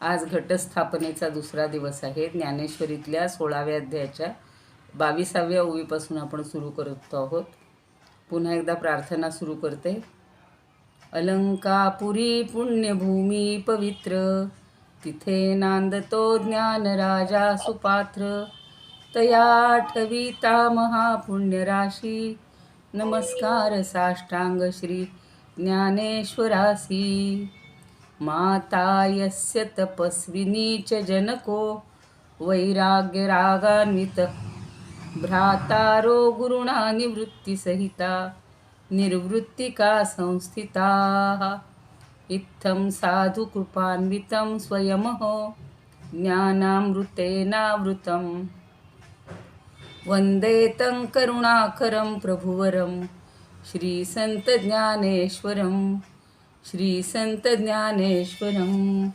आज घटस्थापनेचा दुसरा दिवस आहे. ज्ञानेश्वरीतल्या 16व्या अध्यायाच्या 22व्या ओवीपासून आपण सुरू करत आहोत. पुन्हा एकदा प्रार्थना सुरू करते. अलंकापुरी पुण्यभूमी पवित्र, तिथे नांदतो ज्ञान राजा सुपात्र. तया ठविता महापुण्यराशी, नमस्कार साष्टांग श्री ज्ञानेश्वरासी. माता यस्य तपस्विनी च जनको, वैराग्यरागान्वित भ्रातारो गुरुणा निवृत्तिसहिता निर्वृत्तिका संस्थिताः. इत्थं साधु कृपान्वितं स्वयमहो ज्ञानामृतेनावृतं. वन्दे तं करुणाकरं प्रभुवरं श्री संत ज्ञानेश्वरं. श्री संत ज्ञानेश्वरम.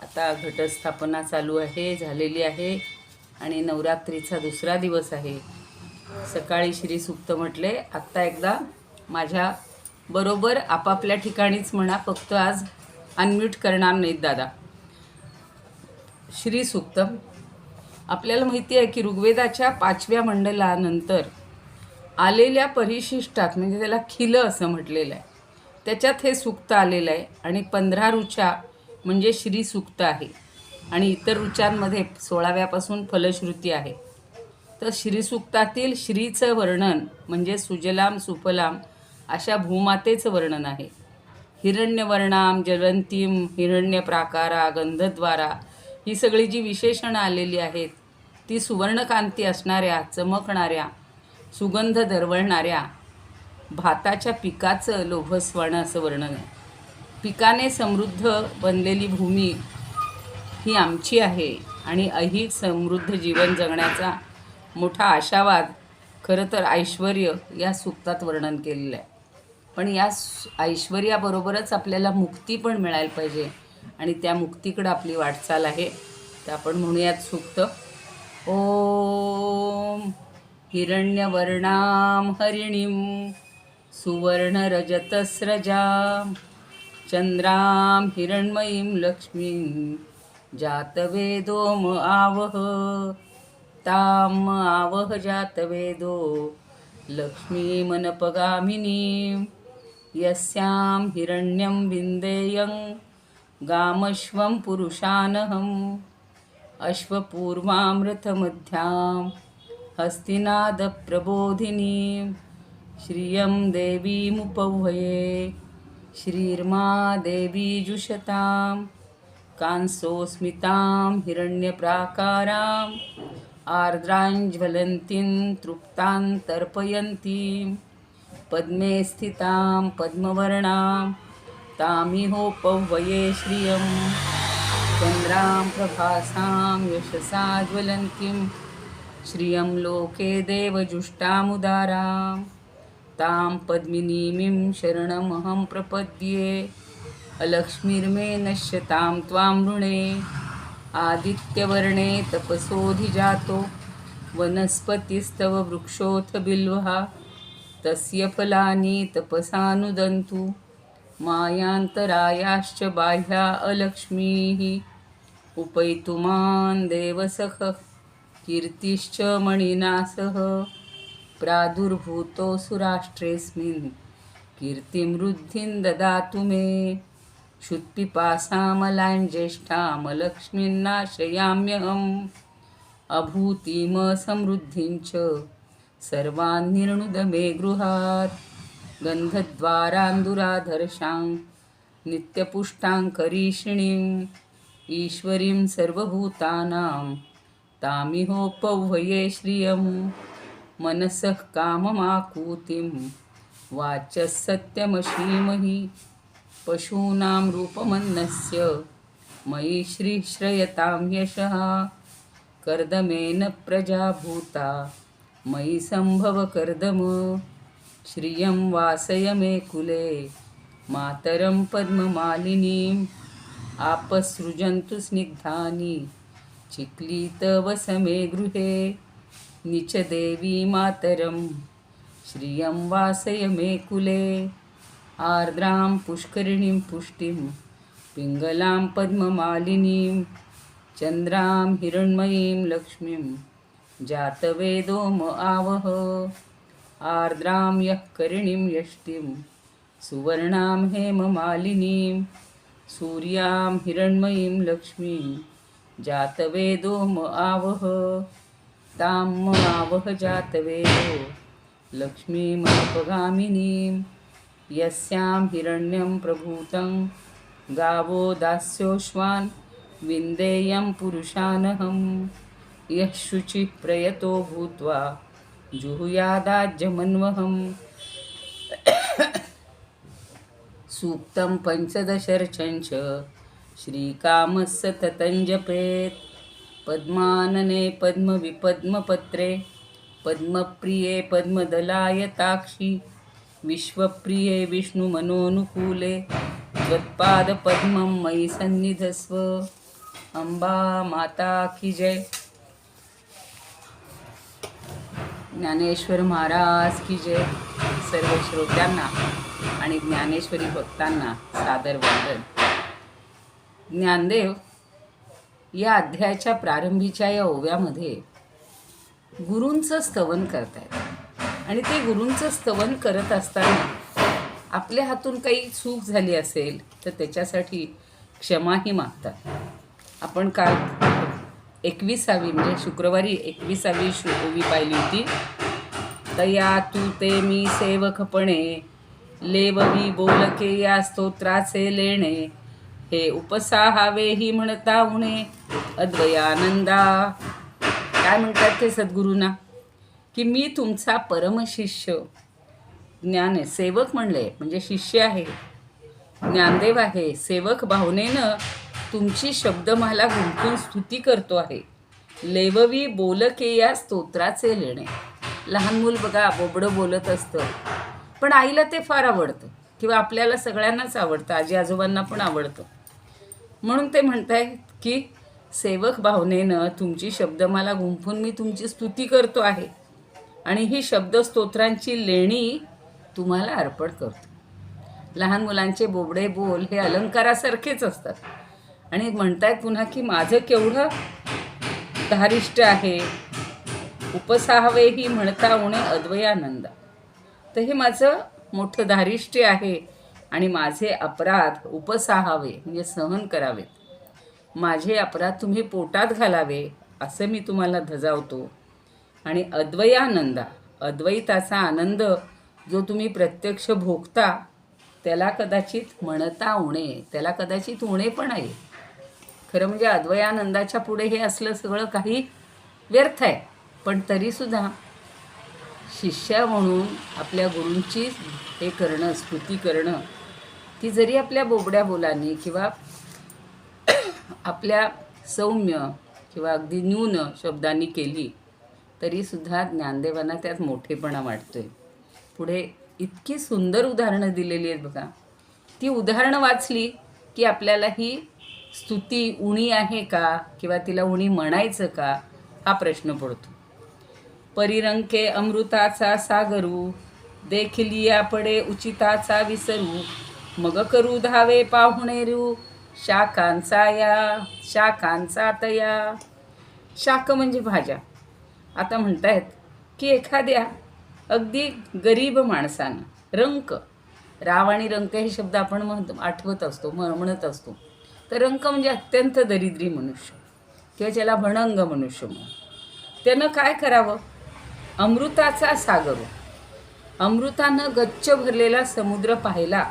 आता घटस्थापना चालू आहे, झालेली आहे आणि नवरात्रीचा दुसरा दिवस आहे. सकाळी श्री सूक्त म्हटले. आत्ता एकदा माझ्या बरोबर आपापल्या ठिकाणीच म्हणा, फक्त आज अनम्यूट करणार नाहीत दादा. श्री सूक्त आपल्याला माहिती आहे की ऋग्वेदाच्या 5व्या मंडलानंतर आलेल्या परिशिष्टात, म्हणजे त्याला खिलं असं म्हटलेलं आहे, त्याच्यात हे सूक्त आलेलं आहे. आणि 15 ऋचा म्हणजे श्री सूक्त आहे आणि इतर ऋचांमध्ये 16व्यापासून फलश्रुती आहे. तर श्रीसूक्तातील श्रीचं वर्णन म्हणजे सुजलाम सुफलाम अशा भूमातेचं वर्णन आहे. हिरण्यवर्णाम जलवंतीम हिरण्यप्राकारा गंधद्वारा ही सगळी जी विशेषणं आलेली आहेत ती सुवर्णकांती असणाऱ्या, चमकणाऱ्या, सुगंध दरवळणाऱ्या भाताच्या पिकाचं लोभसवाणं असं वर्णन आहे. पिकाने समृद्ध बनलेली भूमी ही आमची आहे आणि अहिक समृद्ध जीवन जगण्याचा मोठा आशावाद, खरं तर ऐश्वर या सूक्तात वर्णन केलेलं आहे. पण या ऐश्वर्याबरोबरच आपल्याला मुक्ती पण मिळायला पाहिजे आणि त्या मुक्तीकडं आपली वाटचाल आहे. तर आपण म्हणूयात सूक्त. ओम हिरण्यवर्णाम हरिणीं सुवर्णरजतस्रजां चंद्रां हिरण्मयीं लक्ष्मीं जातवेदो आवह. ताम आवह जातवेदो लक्ष्मीमनपगामिनीं यस्यां हिरण्यं विन्देयं गामश्वं पुरुषानहम्. अश्वपूर्वामृतमध्यां हस्तिनादप्रबोधिनीं श्रियं देवीमुपह्वये. श्रीर्मा देवी जुषतां कांसोस्मितां हिरण्यप्राकारां आर्द्राञ्ज्वलन्तीं तृप्तां तर्पयन्तीं पद्मे स्थितां पद्मवर्णां तामिहोपह्वये. श्रियं चन्द्रां प्रभासां यशसा ज्वलन्तीं श्रियं लोके देवजुष्टामुदारां तां पद्मिनीमीं शरणमहं प्रपद्ये. अलक्ष्मीर्मे नश्यतां त्वां वृणे आदित्यवर्णे तपसोऽधिजातो वनस्पतिस्तव वृक्षोऽथ बिल्वः तस्य फलानि तपसानुदन्तु. मायान्तरायाश्च बाह्या अलक्ष्मीः उपैतुमान् देवसख कीर्तिश्च मणिना सह. प्रादुर्भूतोऽसुराष्ट्रेऽस्मिन् कीर्तिमृद्धिं ददातु मे. क्षुत्पिपासामलां ज्येष्ठामलक्ष्मीन्नाशयाम्यहम्. अभूतिमसमृद्धिं च सर्वान् निर्णुद मे गृहात्. गन्धद्वारान्दुराधर्षां नित्यपुष्टां करीषिणीं ईश्वरीं सर्वभूतानां तामिहोपह्वये. श्रियं मनसः काममाकूतिं वाचः सत्यमशीमहि. पशूनां रूपमन्नस्य मयि श्रीश्रयतां यशः. कर्दमेन प्रजा भूता मयि सम्भव कर्दम. श्रियं वासय मे कुले मातरं पद्ममालिनीं. आपसृजन्तु स्निग्धानि चिक्लीतवस मे गृहे. निचदेवी मातरं श्रियं वासय मे कुले. आर्द्रां पुष्करिणीं पुष्टिं पिङ्गलां पद्ममालिनीं चन्द्रां हिरण्मयीं लक्ष्मीं जातवेदो म आवह आर्द्रां यः करिणीं यष्टिं सुवर्णां हेममालिनीं सूर्यां हिरण्मयीं लक्ष्मीं जातवेदो म आवह तां म आवह जातवेदो लक्ष्मीमनुपगामिनीं यस्यां हिरण्यं प्रभूतं गावो दास्योश्वान् विन्देयं पुरुषानहं यः शुचिः प्रयतो भूत्वा जुहुयादाज्यमन्वहम् सूक्तं पञ्चदशर्चञ्च श्रीकामस्य ततञ्जपेत् पद्मानने पद्मविपद्मपत्रे पद्मप्रिये पद्मदलायताक्षि विश्वप्रिये विष्णुमनोनुकूले त्वत्पादपद्मं मयि सन्निधस्व। अंबा माता की जय। ज्ञानेश्वर महाराज की जय। सर्व श्रोत्यांना आणि ज्ञानेश्वरी भक्तांना सादर वंदन। ज्ञानदेव या अध्यायाच्या प्रारंभीच्या या ओव्यामध्ये गुरूंचं स्तवन करतायत आणि ते गुरूंचं स्तवन करत असताना आपल्या हातून काही चूक झाली असेल तर त्याच्यासाठी क्षमाही मागतात. आपण काल 21वी म्हणजे शुक्रवारी 21वी ओवी पाहिली होती. तया तू ते मी सेवकपणे लेववी बोलके या स्तोत्राचे लेणे हे उपसाहावे ही म्हणता उणे अद्वयानंदा. काय म्हणतात ते सद्गुरूंना की मी तुमचा परमशिष्य ज्ञान सेवक म्हणले म्हणजे शिष्य आहे, ज्ञानदेव आहे. सेवक भावनेनं तुमची शब्दमाला गुंफून स्तुती करतो आहे. लेववी बोलके या स्तोत्राचे लेणे. लहान मूल बघा बोबडं बोलत असतं पण आईला ते फार आवडतं किंवा आपल्याला सगळ्यांनाच आवडतं, आजी आजोबांना पण आवडतं. म्हणून ते म्हणतायत की सेवक भावनेनं तुमची शब्दमाला गुंफून मी तुमची स्तुती करतो आहे आणि ही शब्दस्तोत्रांची लेणी तुम्हाला अर्पण करतो. लहान मुलांचे बोबडे बोल हे अलंकारासारखेच असतात आणि म्हणतायत पुन्हा की माझं केवढं धारिष्ट आहे. उपसाहवे ही म्हणता उणे अद्वयानंदा. तर हे माझं मोठं धारिष्ट्य आहे आणि माझे अपराध उपसाहावे म्हणजे सहन करावेत. माझे अपराध तुम्ही पोटात घालावे असं मी तुम्हाला धजावतो. आणि अद्वयानंदा अद्वैताचा आनंद जो तुम्ही प्रत्यक्ष भोगता त्याला कदाचित म्हणता उणे, त्याला कदाचित उणे पण आहे. खरं म्हणजे अद्वयानंदाच्या पुढे हे असलं सगळं काही व्यर्थ आहे. पण तरीसुद्धा शिष्य म्हणून आपल्या गुरूंची हे करणं स्तुती करणं ती जरी आपल्या बोबड्या बोलांनी किंवा आपल्या सौम्य किंवा अगदी न्यून शब्दांनी केली तरीसुद्धा ज्ञानदेवांना त्यात मोठेपणा वाटतोय. पुढे इतकी सुंदर उदाहरणं दिलेली आहेत बघा. ती उदाहरणं वाचली की आपल्याला ही स्तुती उणी आहे का किंवा तिला उणी म्हणायचं का हा प्रश्न पडतो. परिरंके अमृताचा सागरू देखलिया पडे उचिताचा विसरू मग करू धावे पाहुणेरू शाकांचा तया. शाक म्हणजे भाज्या. आता म्हणतायत की एखाद्या अगदी गरीब माणसानं रंक, राव आणि रंक हे शब्द आपण आठवत असतो म्हणत असतो. तर रंक म्हणजे अत्यंत दरिद्री मनुष्य किंवा ज्याला भणंग मनुष्य म्हणून. त्यानं काय करावं. अमृताचा सागर, अमृतानं गच्च भरलेला समुद्र पाहिला.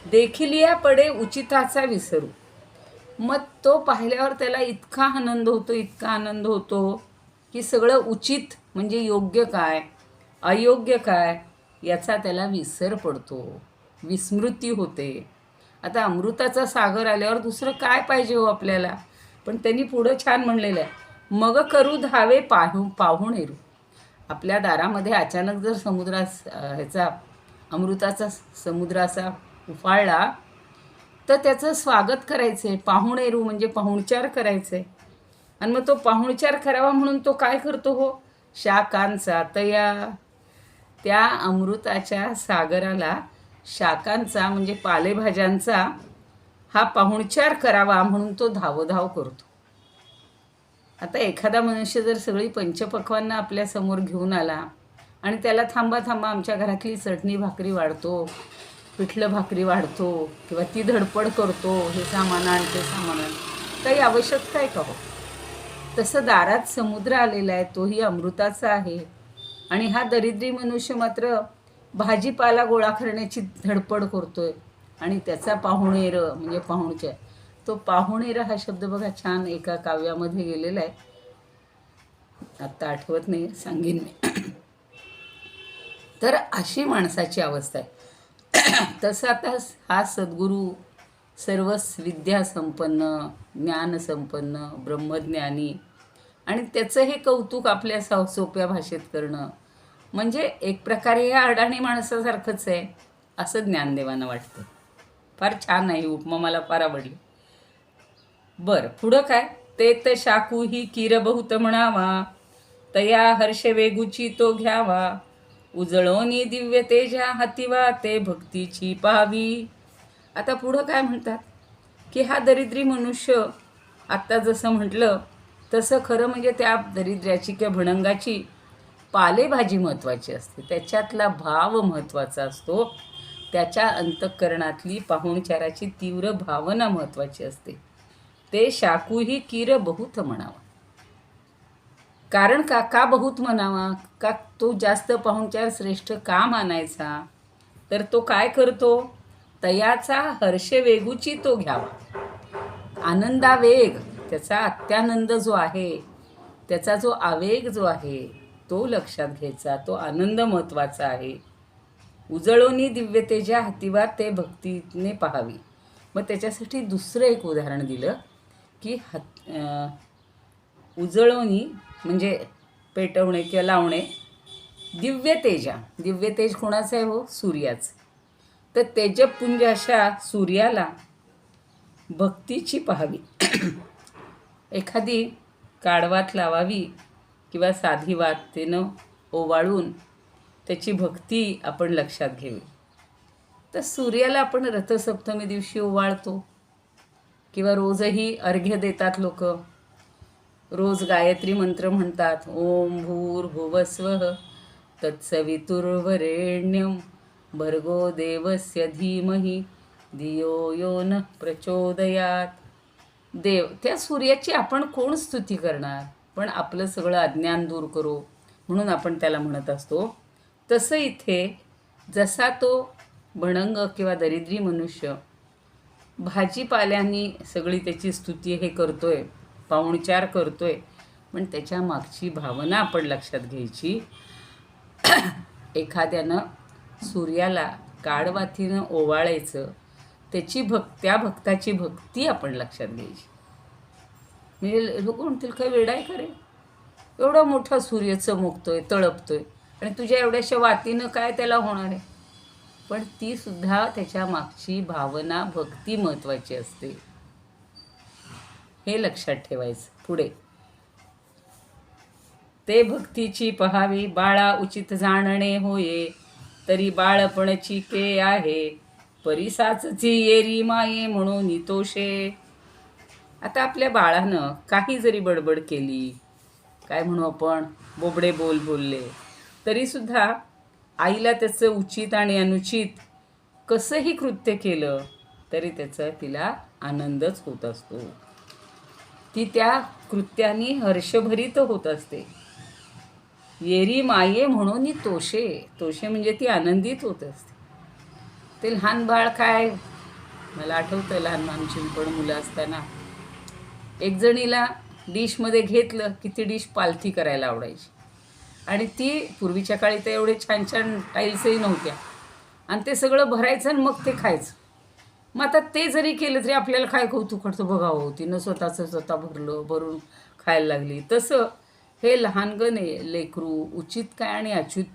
देखिलिया पडे उचिताचा विसरू. मग तो पाहिल्यावर त्याला इतका आनंद होतो की सगळं उचित म्हणजे योग्य काय अयोग्य काय याचा त्याला विसर पडतो, विस्मृती होते. आता अमृताचा सागर आल्यावर दुसरं काय पाहिजे हो आपल्याला. पण त्यांनी पुढं छान म्हणलेलं आहे, मग करू धावे पाहुणेरू. आपल्या दारामध्ये अचानक जर अमृताचा समुद्र असा उफाळला तर त्याचं स्वागत करायचं. पाहुणेरू म्हणजे पाहुणचार करायचे. आणि मग तो पाहुणचार करावा म्हणून तो काय करतो हो. शाकांचा तया. त्या अमृताच्या सागराला शाकांचा म्हणजे पालेभाज्यांचा हा पाहुणचार करावा म्हणून तो धावधाव करतो. आता एखादा मनुष्य जर सगळी पंचपक्वान्न आपल्यासमोर घेऊन आला आणि त्याला थांबा थांबा आमच्या घरातली चटणी भाकरी वाढतो, पिठलं भाकरी वाढतो किंवा ती धडपड करतो, हे सामान आण ते सामान आण, काही आवश्यकता आहे का हो? तसं दारात समुद्र आलेला आहे, तोही अमृताचा आहे. आणि हा दरिद्री मनुष्य मात्र भाजीपाला गोळा करण्याची धडपड करतोय. आणि त्याचा पाहुणेर म्हणजे पाहुणचार, तो पाहुणेर हा शब्द बघा छान एका काव्यामध्ये गेलेला आहे, आत्ता आठवत नाही, सांगेन मी. तर अशी माणसाची अवस्था आहे. तसं आता हा सद्गुरू सर्वच विद्यासंपन्न, ज्ञानसंपन्न, ब्रह्मज्ञानी, आणि त्याचं हे कौतुक आपल्या सोप्या भाषेत करणं म्हणजे एक प्रकारे या अडाणी माणसासारखंच आहे असं ज्ञानदेवांना वाटतं. फार छान आहे ही उपमा, मला फार आवडली. बरं, पुढं काय? ते तर शाकू ही कीर बहुत म्हणावा, तया हर्ष वेगूची तो घ्यावा, उजळोनी दिव्य तेजा हातीवा, ते भक्तीची पाहावी. आता पुढं काय म्हणतात की हा दरिद्री मनुष्य, आत्ता जसं म्हटलं तसं खरं म्हणजे त्या दरिद्र्याची किंवा भणंगाची पालेभाजी महत्त्वाची असते, त्याच्यातला भाव महत्त्वाचा असतो, त्याच्या अंतःकरणातली पाहुणचाराची तीव्र भावना महत्त्वाची असते. ते शाकूही कीर बहुत म्हणावा. कारण का बहुत म्हणावा? का तो जास्त पाहुणचार श्रेष्ठ का मानायचा? तर तो काय करतो? तयाचा हर्ष वेगूची तो घ्यावा. आनंदावेग, त्याचा अत्यानंद जो आहे, त्याचा जो आवेग जो आहे तो लक्षात घ्यायचा, तो आनंद महत्त्वाचा आहे. उजळोनी दिव्यतेच्या हातीवा, ते भक्तीने पाहावी. मग त्याच्यासाठी दुसरं एक उदाहरण दिलं की उजळवणी म्हणजे पेटवणे किंवा लावणे, दिव्यतेजा, दिव्यतेज कोणाचं आहे हो? सूर्याचं. तर तेजपुंज अशा सूर्याला भक्तीची पाहावी. एखादी काडवात लावावी किंवा साधी वातेनं ओवाळून त्याची भक्ती आपण लक्षात घ्यावी. तर सूर्याला आपण रथसप्तमी दिवशी ओवाळतो किंवा रोजही अर्घ्य देतात लोक. रोज गायत्री मंत्र म्हणतात, ओम भूर्भुवस्वः तत्सवितुर्वरेण्यं भर्गो देवस्य धीमहि धियो यो नः प्रचोदयात. देव, त्या सूर्याची आपण कोण स्तुती करणार? पण आपलं सगळं अज्ञान दूर करो म्हणून आपण त्याला म्हणत असतो. तसं इथे जसा तो भणंग किंवा दरिद्री मनुष्य भाजीपाल्यानी सगळी त्याची स्तुती हे करतोय, पाहुणचार करतोय, पण त्याच्या मागची भावना आपण लक्षात घ्यायची. एखाद्यानं सूर्याला काडवातीनं ओवाळायचं, त्याची त्या भक्ताची भक्ती आपण लक्षात घ्यायची. म्हणजे लोक म्हणतील काय वेडा आहे का रे, एवढा मोठा सूर्य चमकतोय, तळपतोय, आणि तुझ्या एवढ्याशा वातीनं काय त्याला होणार आहे? पण ती सुद्धा त्याच्या मागची भावना, भक्ती महत्त्वाची असते, हे लक्षात ठेवायचं. पुढे ते भक्तीची पहावी, बाळा उचित जाणणे होये, तरी बाळपणची के आहे, परिसाचची येरी माये म्हणून नितोषे. आता आपल्या बाळानं काही जरी बडबड केली, काय म्हणू आपण, बोबडे बोलले, तरीसुद्धा आईला त्याचं उचित आणि अनुचित कसंही कृत्य केलं तरी त्याचा तिला आनंदच होत असतो. ती त्या कृत्याने हर्षभरित होत असते. येरी माये म्हणून तोषे, तोषे म्हणजे ती आनंदित होत असते. ते लहान बाळ काय, मला आठवतं लहान आमची पण मुलं असताना एक जणीला डिशमध्ये घेतलं की ती डिश पालथी करायला आवडायची. आणि ती पूर्वीच्या काळी तर एवढे छान छान टाईल्सही नव्हत्या, आणि ते सगळं भरायचं आणि मग ते खायचं. मग आता ते जरी केलं तरी आपल्याला काय कौतुक वाटतं, बघावं तिनं स्वतः भरून खायला लागली. तसं हे लहानगण लेकरू उचित काय आणि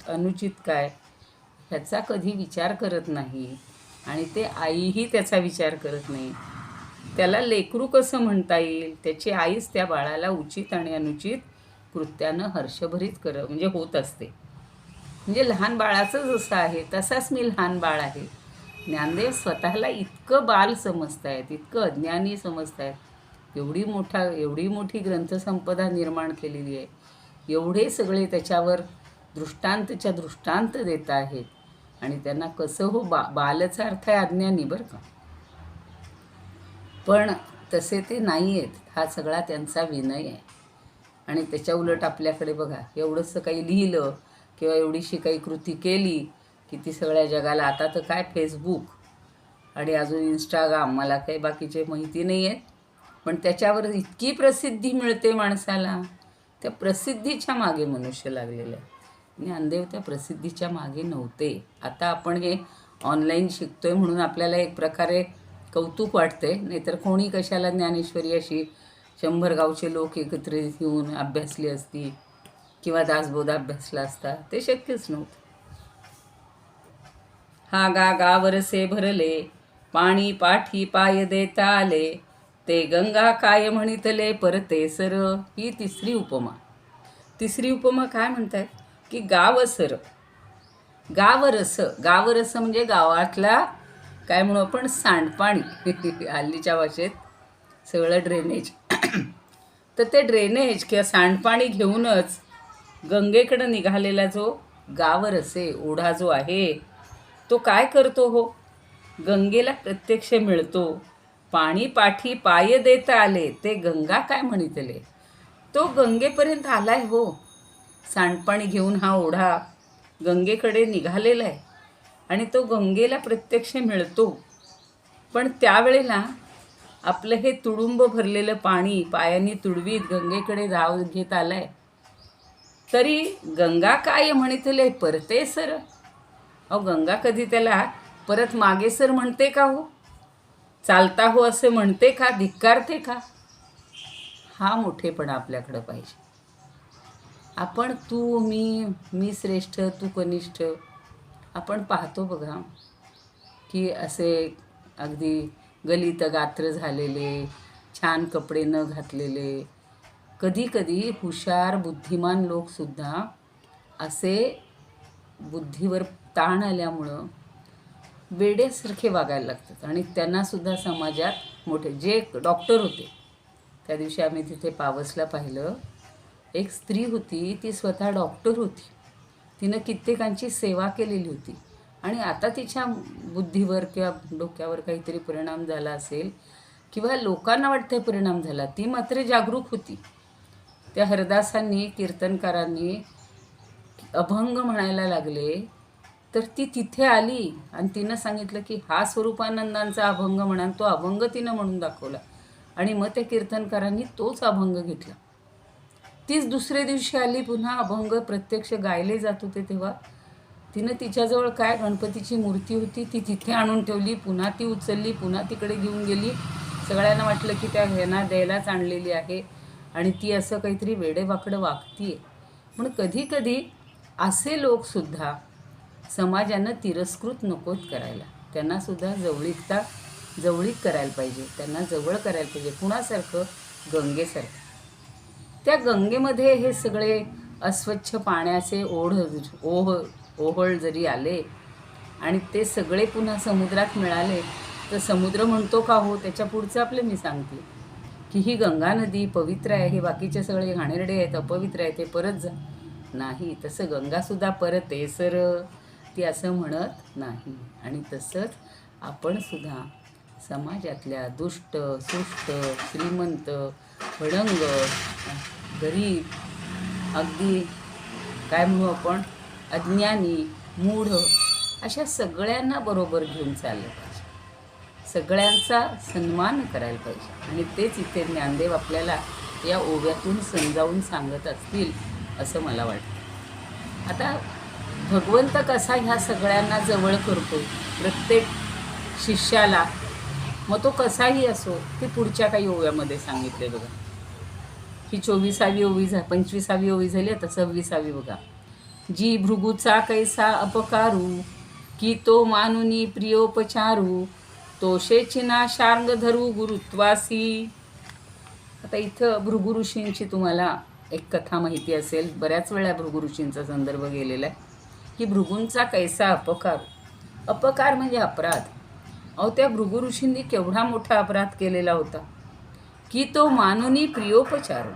अनुचित काय ह्याचा कधी विचार करत नाही, आणि ते आईही त्याचा विचार करत नाही. त्याला लेकरू कसं म्हणता येईल? त्याची आईच त्या बाळाला उचित आणि अनुचित कृत्यानं हर्षभरित म्हणजे होत असते. म्हणजे लहान बाळाचं जसं आहे तसाच मी लहान बाळ आहे, ज्ञानदेव स्वतःला इतकं बाल समजतायत, इतकं अज्ञानी समजतायत, एवढी मोठी ग्रंथसंपदा निर्माण केलेली आहे, एवढे सगळे त्याच्यावर दृष्टांत देत आहेत, आणि त्यांना कसं हो बालचा अर्थ आहे अज्ञानी बरं का, पण तसे ते नाही आहेत. हा सगळा त्यांचा विनय आहे. आणि त्याच्या उलट आपल्याकडे बघा, एवढंसं काही लिहिलं किंवा एवढीशी काही कृती केली की ती सगळ्या जगाला, आता तर काय फेसबुक आणि अजून इंस्टाग्राम, मला काही बाकीचे माहिती नाही आहेत, पण त्याच्यावर इतकी प्रसिद्धी मिळते माणसाला. त्या प्रसिद्धीच्या मागे मनुष्य लागलेलं आहे. ज्ञानदेव त्या प्रसिद्धीच्या मागे नव्हते. आता आपण हे ऑनलाईन शिकतोय म्हणून आपल्याला एक प्रकारे कौतुक वाटते, नाहीतर कोणी कशाला ज्ञानेश्वरी अशी 100 गावचे लोक एकत्रित येऊन अभ्यासली असती किंवा दासबोध अभ्यासला असता, ते शक्यच नव्हतं. हा गावरसे भरले, पाणी पाठी पाय देता आले, ते गंगा काय म्हणितले परते सर. ही तिसरी उपमा. तिसरी उपमा काय म्हणतात की गावसर, गावरस म्हणजे गावातला काय म्हणू आपण, सांडपाणी. हल्लीच्या भाषेत सगळं ड्रेनेज. तर ते ड्रेनेज किंवा सांडपाणी घेऊनच गंगेकडं निघालेला जो गावरसे ओढा जो आहे, तो काय करतो हो, गंगेला प्रत्यक्ष मिळतो. पाणी पाठी पाय देता आले, ते गंगा काय म्हणितले. तो गंगेपर्यंत आलाय हो. सांडपाणी घेऊन हा ओढा गंगेकडे निघालेला आहे आणि तो गंगेला प्रत्यक्ष मिळतो. पण त्यावेळेला आपलं हे तुडुंब भरलेलं पाणी पायांनी तुडवीत गंगेकडे धाव घेत आलाय, तरी गंगा काय म्हणितले परते सर. अहो, गंगा कधी त्याला परत मागे सर म्हणते का हो, चालता हो असं म्हणते का, धिक्कारते का. हा मोठेपणा आपल्याकडं पाहिजे. आपण तू मी श्रेष्ठ तू कनिष्ठ, आपण पाहतो बघा की असे अगदी गलित गात्र झालेले, छान कपडे न घातलेले, कधी कधी हुशार बुद्धिमान लोकसुद्धा असे बुद्धीवर ताण आल्यामुळं वेड्यासारखे वागायला लागतात. आणि त्यांनासुद्धा समाजात मोठे जे डॉक्टर होते, त्या दिवशी आम्ही तिथे पावसला पाहिलं, एक स्त्री होती, ती स्वतः डॉक्टर होती, तिनं कित्येकांची सेवा केलेली होती, आणि आता तिच्या बुद्धीवर किंवा डोक्यावर काहीतरी परिणाम झाला असेल किंवा लोकांना वाटतं परिणाम झाला, ती मात्र जागरूक होती. त्या हरदासांनी कीर्तनकारांनी अभंग म्हणायला लागले, तर ती तिथे आली आणि तिनं सांगितलं की हा स्वरूपानंदांचा अभंग म्हणा. तो अभंग तिनं म्हणून दाखवला आणि मग त्या कीर्तनकारांनी तोच अभंग घेतला. तीच दुसऱ्या दिवशी आली, पुन्हा अभंग प्रत्यक्ष गायले जात होते, तेव्हा तिनं तिच्याजवळ काय गणपतीची मूर्ती होती ती तिथे आणून ठेवली, पुन्हा ती उचलली, पुन्हा तिकडे घेऊन गेली. सगळ्यांना वाटलं की त्या ह्यांना द्यायलाच आणलेली आहे आणि ती असं काहीतरी वेडेवाकडं वागतीये. पण कधी कधी असे लोकसुद्धा समाजानं तिरस्कृत नकोत करायला, त्यांनासुद्धा जवळीक करायला पाहिजे, त्यांना जवळ करायला पाहिजे. कुणासारखं, गंगेसारखं. त्या गंगेमध्ये हे सगळे अस्वच्छ पाण्याचे ओहळ जरी आले आणि ते सगळे पुन्हा समुद्रात मिळाले, तर समुद्र म्हणतो का हो. त्याच्या पुढचं आपलं मी सांगते की ही गंगा नदी पवित्र आहे, हे बाकीचे सगळे घाणेरडे आहेत, अपवित्र आहेत, ते परत जा. नाही, तसं गंगासुद्धा परत आहे सर, ती असं म्हणत नाही. आणि तसंच आपणसुद्धा समाजातल्या दुष्ट सुष्ट श्रीमंत भडंग गरीब, अगदी काय म्हणू आपण, अज्ञानी मूढ, अशा सगळ्यांना बरोबर घेऊन चाललं पाहिजे, सगळ्यांचा सन्मान करायला पाहिजे. आणि तेच इथे ज्ञानदेव आपल्याला या ओव्यातून समजावून सांगत असतील असं मला वाटतं. आता भगवंत कसा ह्या सगळ्यांना जवळ करतो प्रत्येक शिष्याला, मग तो कसाही असो, ती पुढच्या काही ओव्यामध्ये सांगितले बघा. ही 24वी ओवी 25वी ओवी झाली, आता 26वी बघा. जी भृगूचा कैसा अपकारू, की तो मानुनी प्रियोपचारू, तोषेचिना शार्ंग धरू गुरुत्वासी. आता इथं भृगु ऋषींची तुम्हाला एक कथा माहिती असेल, बऱ्याच वेळा भृगु ऋषींचा संदर्भ गेलेला आहे की भृगूंचा कैसा अपकार. अपकार म्हणजे अपराध. अहो, त्या भृगु ऋषींनी केवढा मोठा अपराध केलेला होता की तो मानुनी प्रियोपचार,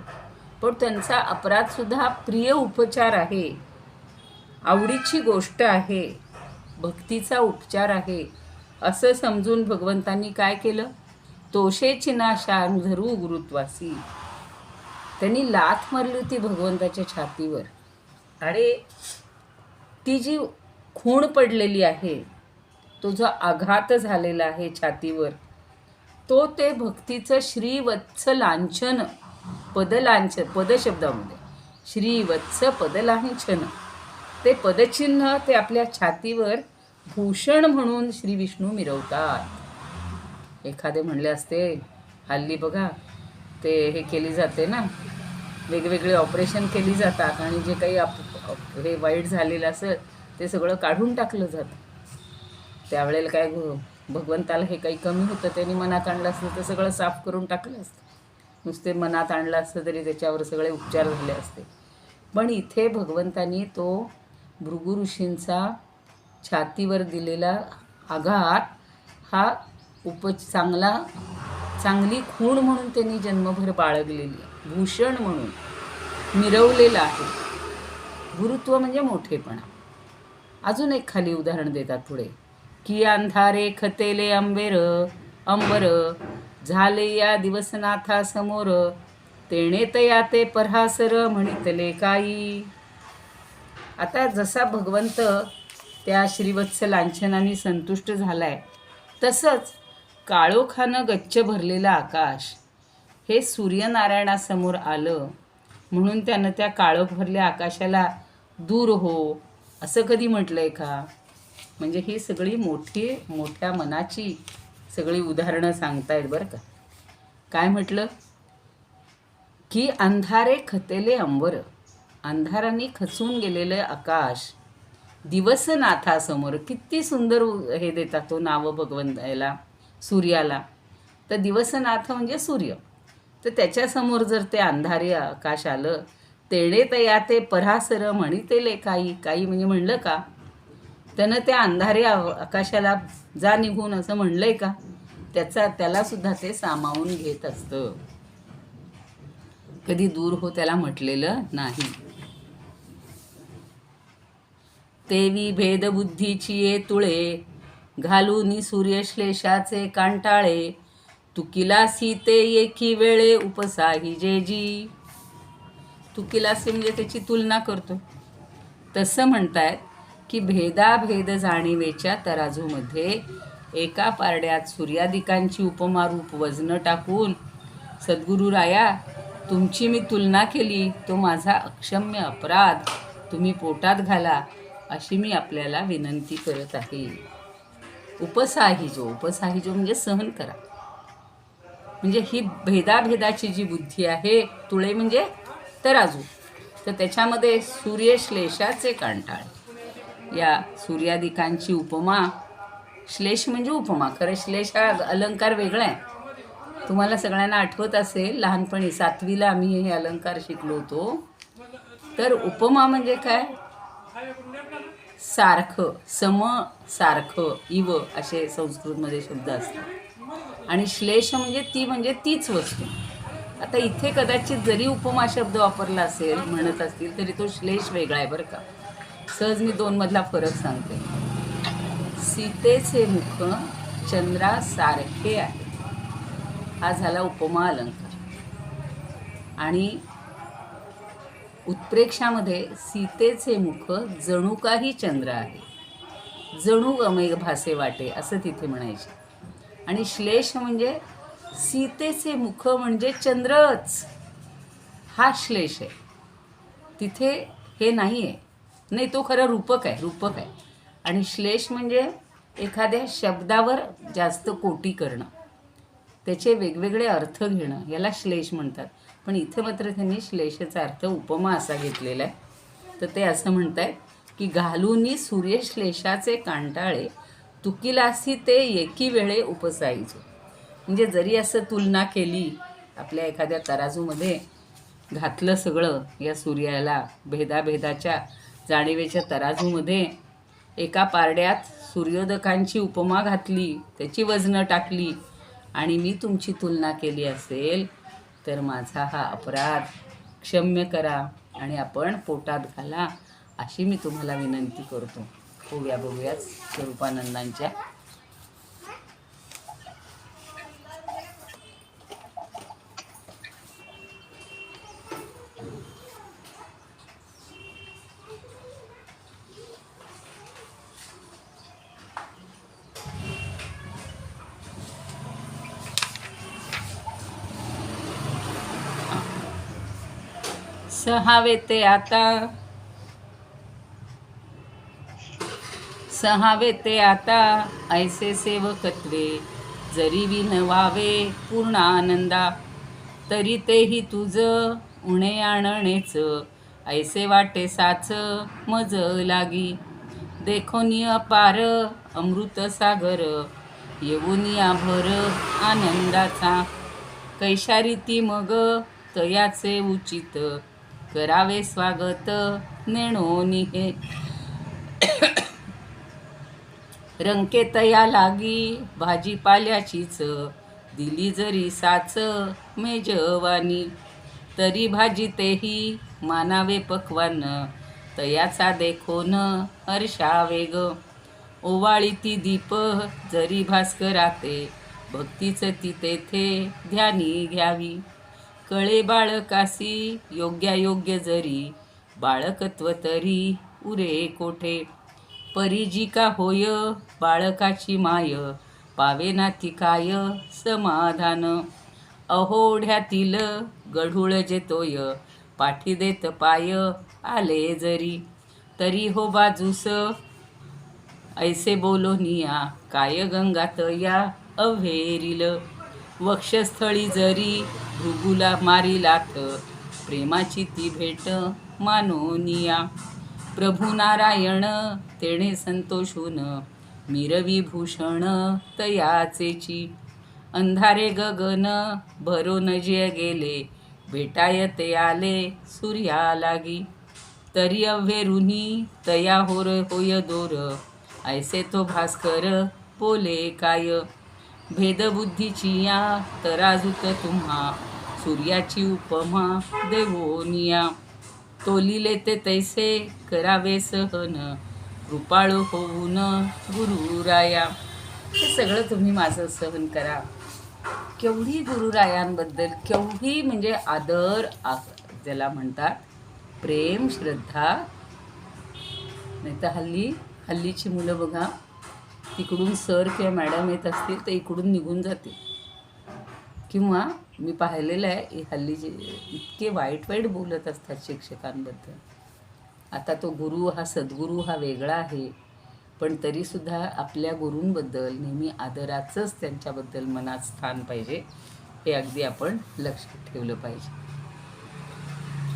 पण त्यांचा अपराधसुद्धा प्रिय उपचार आहे, आवडीची गोष्ट आहे, भक्तीचा उपचार आहे असं समजून भगवंतांनी काय केलं? तोषेची नाशा धरू गुरुत्वासी. त्यांनी लाथ मारली होती भगवंताच्या छातीवर. आणि ती जी खूण पडलेली आहे, तो जो आघात झालेला आहे छातीवर, तो ते भक्तीचं श्रीवत्स लांछन, पदलांछन, पदशब्दामध्ये श्रीवत्स पदलांछन, ते पदचिन्ह ते आपल्या छातीवर भूषण म्हणून श्री विष्णू मिरवतात. एखादे म्हणले असते, हल्ली बघा ते हे केली जाते ना, वेगवेगळे ऑपरेशन केली जातात आणि जे काही हे वाईट झालेलं असेल ते सगळं काढून टाकलं जातं. त्यावेळेला काय भगवंताला हे काही कमी होतं, त्यांनी मनात आणलं असतं तर सगळं साफ करून टाकलं असतं. नुसते मनात आणलं असतं तरी त्याच्यावर सगळे उपचार झाले असते. पण इथे भगवंतांनी तो भृगु ऋषींचा छातीवर दिलेला आघात हा चांगली खूण म्हणून त्यांनी जन्मभर बाळगलेली, भूषण म्हणून मिरवलेला आहे. गुरुत्व म्हणजे मोठेपणा. अजून एक खाली उदाहरण देतात पुढे, की अंधारे खतेले अंबर झाले या दिवसनाथा समोर, तेणे तया ते परहासर म्हणितले काही. आता जसा भगवंत त्या श्रीवत्स लांछनाने संतुष्ट झालाय, तसंच काळोखानं गच्च भरलेलं आकाश हे सूर्यनारायणासमोर आलं म्हणून त्यानं त्या काळोख भरल्या आकाशाला दूर हो असं कधी म्हटलंय का? म्हणजे ही सगळी मोठ्या मनाची सगळी उदाहरणं सांगतायत बरं का. काय म्हटलं? की अंधारे खतेले अंबर, अंधारांनी खचून गेलेलं आकाश, दिवसनाथासमोर. किती सुंदर हे देतात तो नाव भगवंताला, सूर्याला. तर दिवसनाथ म्हणजे सूर्य, तर त्याच्यासमोर जर ते अंधारे आकाश आलं, तेणे तया ते परासर म्हणितेले काही म्हणजे म्हणलं का? त्यानं त्या अंधारे आकाशाला जा निघून असं म्हणलंय का? त्याला सुद्धा ते सामावून घेत असतं, कधी दूर हो त्याला म्हटलेलं नाही. तेवी भेदबुद्धीची ये तुळे, घालूनी सूर्यश्लेषाचे कांटाळे, तुकिलासी ते एकी वेळे उपसाही जेजी. तुकिलासी म्हणजे त्याची तुलना करतो. तसं म्हणतायत की भेदाभेद जाणीवेच्या तराजूमध्ये एका पारड्यात सूर्यादिकांची उपमारूप वजनं टाकून, सद्गुरू राया तुमची मी तुलना केली, तो माझा अक्षम्य अपराध, तुम्ही पोटात घाला अशी मी आपल्याला विनंती करत आहे. उपसाहिजो म्हणजे सहन करा. म्हणजे ही भेदाभेदाची जी बुद्धी आहे, तुळे म्हणजे तराजू, तर त्याच्यामध्ये सूर्यश्लेषाचे कांटाळे, या सूर्यादिकांची उपमा. श्लेष म्हणजे उपमा, खरं श्लेष हा अलंकार वेगळा आहे. तुम्हाला सगळ्यांना आठवत असेल, लहानपणी 7वीला आम्ही हे अलंकार शिकलो होतो. तर उपमा म्हणजे काय? सारखं, सम, सारखं, इव असे संस्कृतमध्ये शब्द असतात. आणि श्लेष म्हणजे तीच वस्तू. आता इथे कदाचित जरी उपमा शब्द वापरला असेल, म्हणत असतील, तरी तो श्लेष वेगळा आहे बरं का. सहज मी 2 मधला फरक सांगते. सीतेचे मुख चंद्रासारखे आहे, हा झाला उपमा अलंकार. आणि उत्प्रेक्षामध्ये सीतेचे मुख जणू काही चंद्र आहे, जणू अमेघ भासे वाटे असं तिथे म्हणायचे. आणि श्लेष म्हणजे सीतेचे मुख म्हणजे चंद्रच, हा श्लेष आहे. तिथे हे नाही आहे, नाही तो खरं रूपक आहे. आणि श्लेष म्हणजे एखाद्या शब्दावर जास्त कोटी करणं, त्याचे वेगवेगळे अर्थ घेणं, याला श्लेष म्हणतात. पण इथं मात्र त्यांनी श्लेषाचा अर्थ उपमा असा घेतलेला आहे. तर ते असं म्हणतायत की घालूनी सूर्यश्लेषाचे कांटाळे, तुकिलासी ते एकी वेळे उपसाईचो. म्हणजे जरी असं तुलना केली, आपल्या एखाद्या तराजूमध्ये घातलं सगळं या सूर्याला, भेदाभेदाच्या जाणीवेच्या तराजूमध्ये एका पारड्यात सूर्योदकांची उपमा घातली, त्याची वजनं टाकली आणि मी तुमची तुलना केली असेल तर माझा हा अपराध क्षम्य करा आणि आपण पोटात घाला अशी मी तुम्हाला विनंती करतो. बघूयाच स्वरूपानंदांच्या. सहावे ते आता ऐसे सेवकत्वे जरी विनवावे पूर्ण आनंदा तरी तेही तुझ उणे आणणेच ऐसे वाटे साच मज लागी देखोनी अपार अमृत सागर येऊनिया भर आनंदाचा कैशारीती मग तयाचे उचित करावे स्वागत नेणोनी हे रंके तया लागी भाजीपाल्याचीच दिली जरी साच मेजवानी तरी भाजी तेही मानावे पक्वान तयाचा देखोन हर्षावेग ओवाळी ती दीप जरी भास्कराते भक्तीच ती तेथे ध्यानी घ्यावी कळे बाळकासी योग्यायोग्य जरी बाळकत्व तरी उरे कोठे परीजी का होय बाळकाची माय पावेना ती काय समाधान अहोढ्यातील गढूळ जे तोय पाठी देत पाय आले जरी तरी हो बाजूस ऐसे बोलोनिया काय गंगात या अव्हेरील वक्षस्थळी जरी भृगुला मारिलात प्रेमाची ती भेट मानोनिया प्रभू नारायण तेणे संतोषून मिरवी भूषण तयाचेची अंधारे गगन भरून जे गेले भेटायते आले सूर्या लागी तरी अव्हेरुनी तया होर होय दोर ऐसे तो भास्कर बोले काय भेदबुद्धीची या तराजूत तुम्हा सूर्याची उपमा देवोनिया तोलिले ते तैसे करावे सहन कृपाळू होऊन गुरुराया. हे सगळं तुम्ही माझं सहन करा. केवढी गुरुरायांबद्दल केवढी म्हणजे आदर ज्याला म्हणतात प्रेम श्रद्धा. नाही तर हल्लीची मुलं बघा तिकडून सर किंवा मॅडम येत असतील तर इकडून निघून जातील. किंवा मी पाहिलेलं आहे हल्लीचे इतके वाईट बोलत असतात शिक्षकांबद्दल. आता तो गुरु हा सद्गुरू हा वेगळा आहे, पण तरीसुद्धा आपल्या गुरूंबद्दल नेहमी आदराचंच त्यांच्याबद्दल मनात स्थान पाहिजे. हे अगदी आपण लक्षात ठेवलं पाहिजे.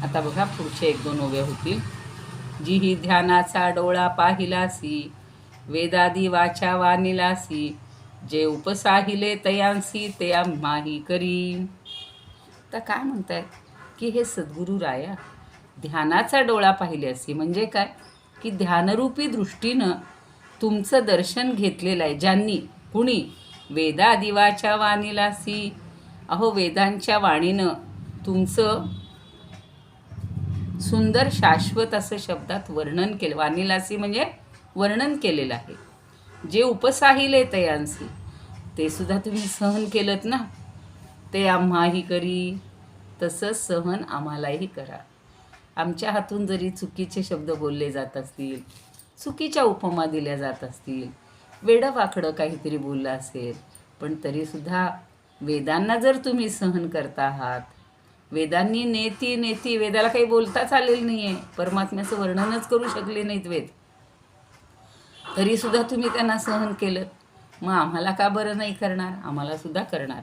आता बघा पुढचे 1-2 ओव्या होतील. जी ही ध्यानाचा डोळा पाहिलासी वेदादी वाचा वानिलासी जे उपसाहिले तयांसी ते आम्हाही करी. तर काय म्हणतायत की हे सद्गुरू राया ध्यानाचा डोळा पाहिले असी म्हणजे काय की ध्यानरूपी दृष्टीनं तुमचं दर्शन घेतलेलं आहे ज्यांनी कुणी वेदादी वाचा वानिलासी. अहो वेदांच्या वाणीनं तुमचं सुंदर शाश्वत असं शब्दात वर्णन केलं. वानिलासी म्हणजे वर्णन केलेलं आहे. जे उपसाहिले तयांसी ते सुद्धा तुम्ही सहन केलंत ना. ते आम्हाही करी तसंच सहन आम्हालाही करा. आमच्या हातून जरी चुकीचे शब्द बोलले जात असतील, चुकीच्या उपमा दिल्या जात असतील, वेडंवाकडं काहीतरी बोललं असेल, पण तरीसुद्धा वेदांना जर तुम्ही सहन करता आहात. वेदांनी नेती वेदाला काही बोलताच आलेलं नाही आहे, परमात्म्याचं वर्णनच करू शकले नाहीत वेद, तरीसुद्धा तुम्ही त्यांना सहन केलं. मग आम्हाला का बरं नाही करणार? आम्हाला सुद्धा करणार.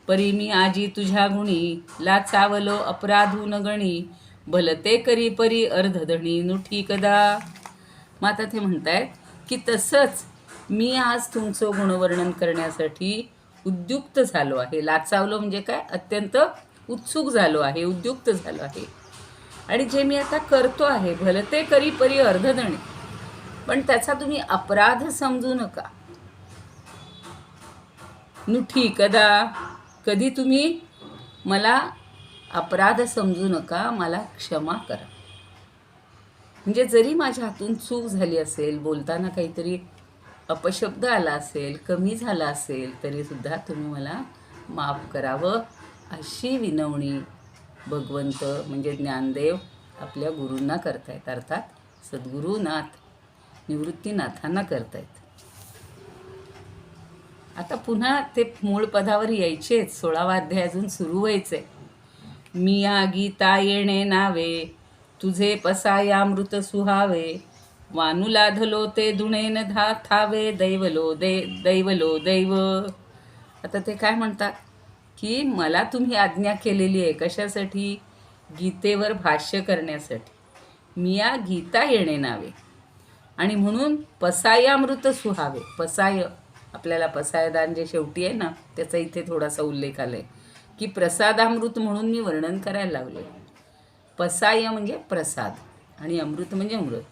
परी मी आजी तुझ्या गुणी लाचावलो अपराधून गणी भलते करी परी अर्धधणी नुठी कदा. मग आता ते म्हणतायत की तसंच मी आज तुमचं गुणवर्णन करण्यासाठी उद्युक्त झालो आहे. लाचावलो म्हणजे काय? अत्यंत उत्सुक झालो आहे, उद्युक्त झालो आहे. आणि जे मी आता करतो आहे भलते करी परी अर्धधणी पण त्याचा तुम्ही अपराध समजू नका. नुठी कदा कधी तुम्ही मला अपराध समजू नका, मला क्षमा करा. म्हणजे जरी माझ्या हातून चूक झाली असेल, बोलताना काहीतरी अपशब्द आला असेल, कमी झाला असेल, तरीसुद्धा तुम्ही मला माफ करावं, अशी विनवणी भगवंत म्हणजे ज्ञानदेव आपल्या गुरूंना करतायत, अर्थात सद्गुरुनाथ निवृत्तीनाथांना करतायत. आता पुन्हा ते मूळ पदावर यायचेच. 16वा अध्याय अजून सुरू व्हायचे. मिया गीता येणे नावे, तुझे पसायामृत सुहावे, वानुलाधलो ते दुणेन थावे, दैवलो दैव. आता ते काय म्हणतात की मला तुम्ही आज्ञा केलेली आहे कशासाठी? गीतेवर भाष्य करण्यासाठी. मिया गीता येणे नावे, आणि म्हणून पसायामृत सुहावे. पसाय आपल्याला पसायदान जे शेवटी आहे ना, त्याचा इथे थोडासा उल्लेख आलाय की प्रसादामृत म्हणून मी वर्णन करायला लागले. पसाय म्हणजे प्रसाद आणि अमृत म्हणजे अमृत.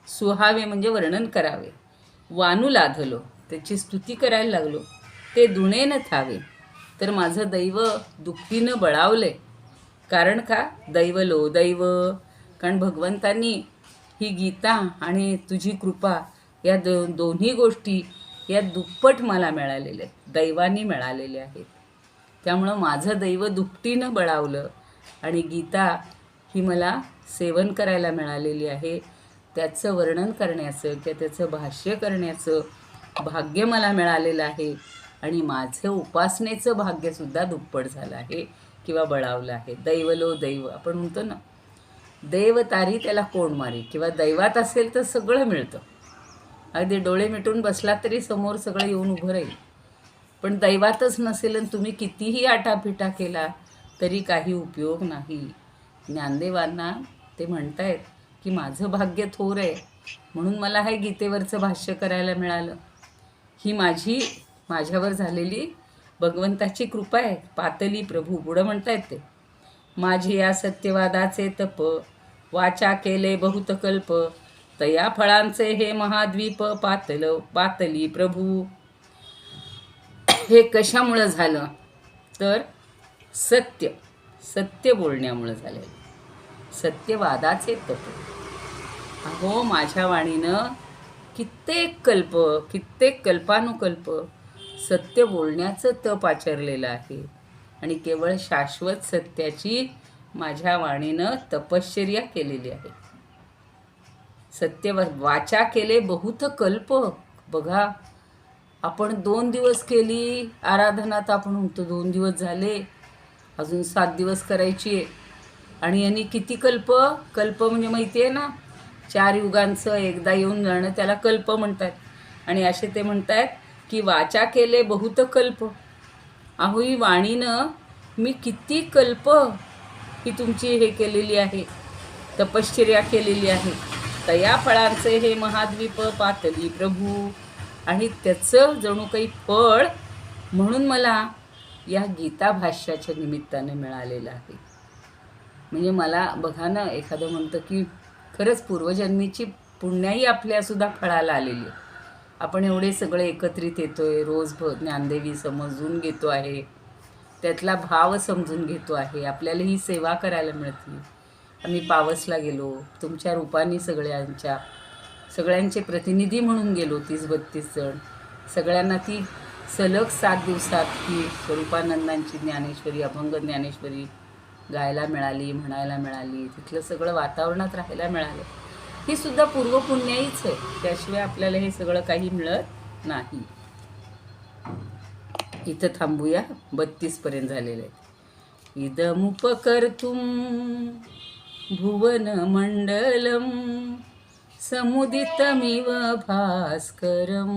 सुहावे म्हणजे वर्णन करावे. वानू लाधलो त्याची स्तुती करायला लागलो. ते दुणेन थावे, तर माझं दैव दुःखीनं बळावले. कारण का? दैवलो दैव, कारण भगवंतांनी ही गीता आणि तुझी कृपा या दोन्ही गोष्टी या दुप्पट मला मिळालेल्या आहेत, दैवानी मिळालेल्या आहेत. त्यामुळं माझं दैव दुपटीनं बळावलं आणि गीता ही मला सेवन करायला मिळालेली आहे. त्याचं वर्णन करण्याचं किंवा त्याचं भाष्य करण्याचं भाग्य मला मिळालेलं आहे आणि माझं उपासनेचं भाग्यसुद्धा दुप्पट झालं आहे किंवा बळावलं आहे. दैवलो दैव आपण म्हणतो ना, देव तारी त्याला कोण मारी, किंवा दैवात असेल तर सगळं मिळतं. अगदी डोळे मिटून बसला तरी समोर सगळं येऊन उभं राहील. पण दैवातच नसेल आणि तुम्ही कितीही आटापिटा केला तरी काही उपयोग नाही. ज्ञानदेवांना ते म्हणतायत की माझं भाग्य थोर आहे म्हणून मला हे गीतेवरचं भाष्य करायला मिळालं. ही माझ्यावर झालेली भगवंताची कृपा आहे. पातली प्रभू पुढं म्हणतायत ते, माझी या सत्यवादाचे तप, वाचा केले बहुत कल्प, तया फळांचे हे महाद्वीप, पातली प्रभू. हे कशामुळं झालं तर सत्य बोलण्यामुळं झालं. सत्यवादाचे तप. अहो माझ्या वाणीनं कित्येक कल्पानुकल्प सत्य बोलण्याचं तप आचरलेलं आहे आणि केवळ शाश्वत सत्याची माझ्या वाणीनं तपश्चर्या केलेली आहे. सत्य वाचा केले बहुत कल्प. बघा, आपण 2 दिवस केली आराधना, तर आपण म्हणतो 2 दिवस झाले, अजून 7 दिवस करायची आहे. आणि यांनी किती कल्प म्हणजे माहिती आहे ना, 4 युगांचं एकदा येऊन जाणं त्याला कल्प म्हणतात. आणि असे ते म्हणतात की वाचा केले बहुत कल्प. अहो ही वाणीनं मी किती कल्प ही तुमची हे केलेली आहे, तपश्चर्या केलेली आहे. तया फळांचे हे महाद्वीप, पातली प्रभू. आणि त्याचं जणू काही फळ म्हणून मला या गीता भाष्याच्या निमित्ताने मिळालेलं आहे. म्हणजे मला बघा ना, एखादं म्हणतं की खरंच पूर्वजन्मीची पुण्याही आपल्यासुद्धा फळाला आलेली आहे. आपण एवढे सगळे एकत्रित येतोय, रोज ज्ञानदेवी समजून घेतो आहे, त्यातला भाव समजून घेतो आहे, आपल्याला ही सेवा करायला मिळते. आम्ही पावसला गेलो, तुमच्या रूपाने सगळ्यांचे प्रतिनिधी म्हणून गेलो, 30-32 जण. सगळ्यांना ती सलग 7 दिवसात ही स्वरूपानंदांची ज्ञानेश्वरी, अभंग ज्ञानेश्वरी गायला मिळाली, म्हणायला मिळाली. तिथलं सगळं वातावरणात राहायला मिळालं. ही सुद्धा पूर्वपुण्याईच आहे. त्याशिवाय आपल्याला हे सगळं काही मिळत नाही. इथं थांबूया, 32 पर्यंत झालेलं आहे. इदमुपकर्तुं भुवन मंडलम समुदितमिव भास्करम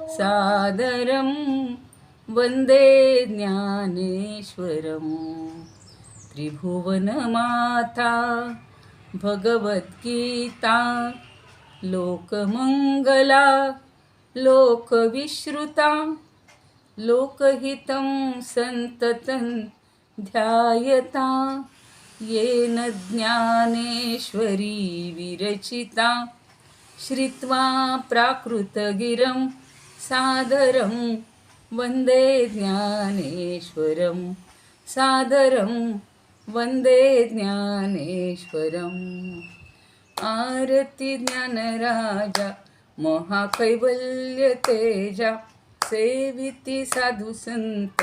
सादरम वंदे ज्ञानेश्वरम. त्रिभुवन माता भगवद्गीता लोकमंगला लोकविश्रुता लोकहितं संततं ध्यायता येन ज्ञानेश्वरी विरचिता. श्रित्वा प्राकृतगिरं सादरं वन्दे ज्ञानेश्वरं सादरं वन्दे ज्ञानेश्वरम् आरती ज्ञानराजा महाकैवल्य तेजा सेविती साधू संत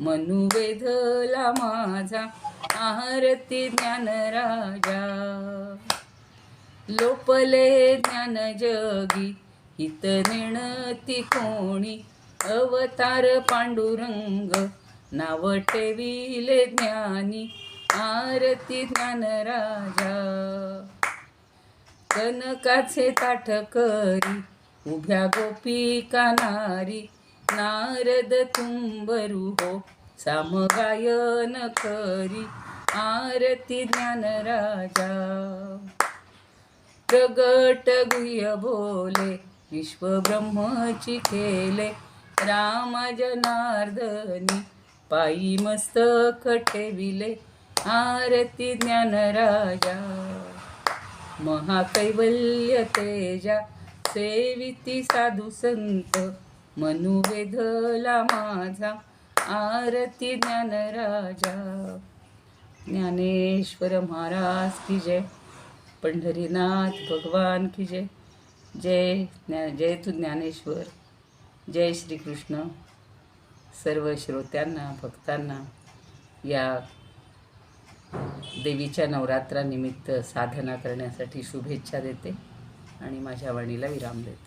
मनुवेधला माझा आरती ज्ञानराजा लोपले ज्ञान जगी हित नेणती कोणी अवतार पांडुरंग नाव ठेविले ज्ञानी आरती ज्ञानराजा कनकाचे ताठ करी उभ्या गोपिका नारी नारद तुंबरू हो सामगायन करी आरती ज्ञानराजा प्रगट गुह्य बोले विश्वब्रह्मची केले राम जनार्दनी पायी मस्तक ठेविले आरती ज्ञानराजा महाकैवल्य तेजा सेविती साधू संत मनुवेधला माझा आरती ज्ञानराजा ज्ञानेश्वर महाराज की जय पंढरीनाथ भगवान की जय जय तू ज्ञानेश्वर जय श्रीकृष्ण सर्व श्रोत्यांना भक्तांना या देवीच्या नवरात्रानिमित्त साधना करण्यासाठी शुभेच्छा देते आणि माझ्या वाणीला विराम देते.